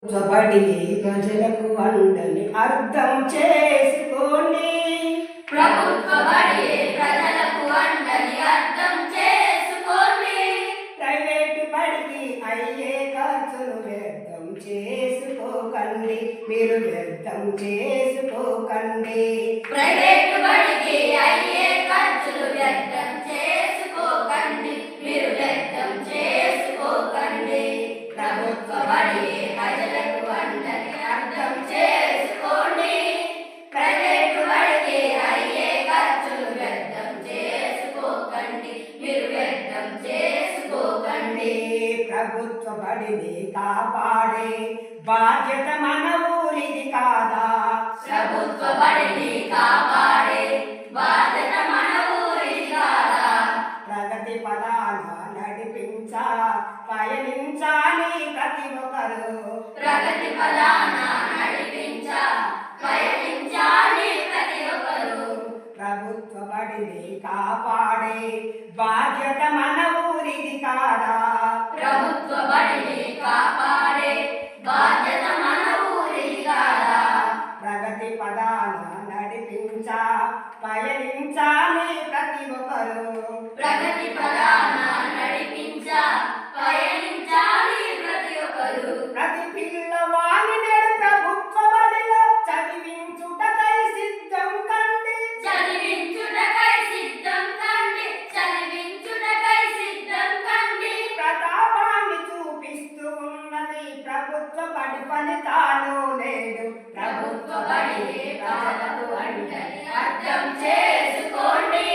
చబడి ప్రజలకు అండని అర్థం చేసుకోండి. ప్రభుత్వ బడి ప్రజలకు అండని అర్థం చేసుకోండి. ప్రైవేటు బడికి అయ్యే ఖర్చులు వ్యర్థం చేసుకోకండి, మీరు వ్యర్థం చేసుకోకండి. ప్రైవేటు బడికి అయ్యే ఖర్చులు వ్యర్థం చేసుకోకండి, మీరు వ్యర్థం చేసుకోకండి. ప్రభుత్వ బడి ప్రజలకు అండని అర్థం చేసుకోండి. ప్రైవేటు బడికి అయ్యే ఖర్చులు వ్యర్థం చేసుకోకండి, మీరు వ్యర్థం చేసుకోకండి. ప్రభుత్వ బడిని కాపాడే బాధ్యత మన ఊరిది కాదా? ప్రభుత్వ బడిని కాపాడే బాధ్యత మన ఊరిది కాదా? ప్రగతి పదాన పయనించాలి ప్రతి ఒక్కరు. ప్రగతి పదాన పయనించాలి ప్రతి ఒక్కరు. ప్రభుత్వ బడిని కాపాడే బాధ్యత మన ఊరిది కాదా? ప్రభుత్వ బడిని కాపాడే బాధ్యత మన ఊరిది కాదా? ప్రగతి పదాన పయనించాలి ప్రతి ఒక్కరు. ప్రగతి పదాన పయనించాలి ప్రతి ఒక్కరు. ప్రతి పిల్లవాని నేడు ప్రభుత్వ బడిలో చదివించుటకై సిద్ధం కండి. చదివించుటకై సిద్ధం కండి. చదివించుటకై సిద్ధం కండి. ప్రతాపాన్ని చూపిస్తూ ఉన్నది ప్రభుత్వ బడి ఫలితాలు నేడు. ప్రభుత్వ బడి ప్రజలకు అండని అర్థం చేసుకోండి.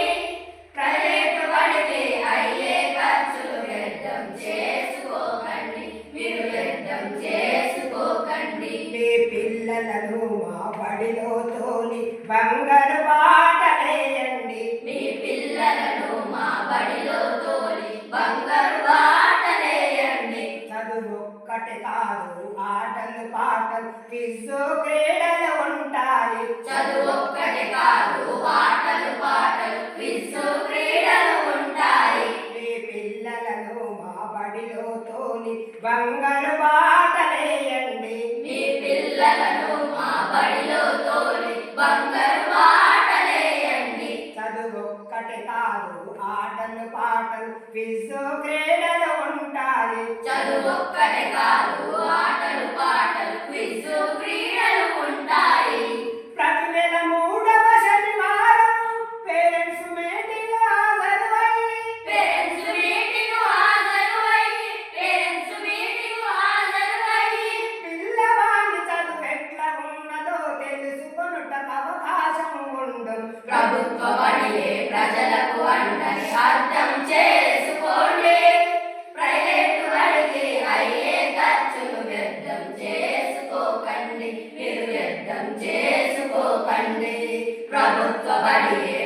ప్రైవేటు బడికి అయ్యే ఖర్చులు వ్యర్థం చేసుకోకండి, మీరు వ్యర్థం చేసుకోకండి. మీ పిల్లలను మా బడిలో తోలి బంగారు బాటలేయండి. మీ పిల్లలను మా బడిలో తోలి బంగారు బాటలేయండి. చదువు ఒక్కటి కాదు, ఆటలు పాటలు క్విజ్ క్రీడలు ఉంటాయి. చదువు ఒక్కటి కాదు, ఆటలు పాటలు క్విజ్ క్రీడలు ఉంటాయి. మీ పిల్లలను మా బడిలో తోలి బంగారు బాటలేయండి. మీ పిల్లలను మా బడిలో తోలి బంగారు బాటలేయండి. చదువు ఒక్కటి కాదు, ఆటలు పాటలు క్విజ్ క్రీడలు ఉంటాయి. చదువు ఒక్కటి కాదు, ఆటలు పాటలు క్విజ్ క్రీడలు ఉంటాయి. ప్రతి నెల 3వ శనివారం పేరెంట్స్ మీటింగ్ హాజరై పిల్లవాడి చదువు ఎట్లా ఉన్నదో తెలుసుకొనుటకు అవకాశం ఉండు. ప్రభుత్వ బడియే ప్రజలకు అండని అర్థం చేసుకోండి. ప్రైవేటు బడికి అయ్యే ఖర్చులు వ్యర్థం చేసుకోకండి, మీరు వ్యర్థం చేసుకోకండి. ప్రభుత్వ బడియే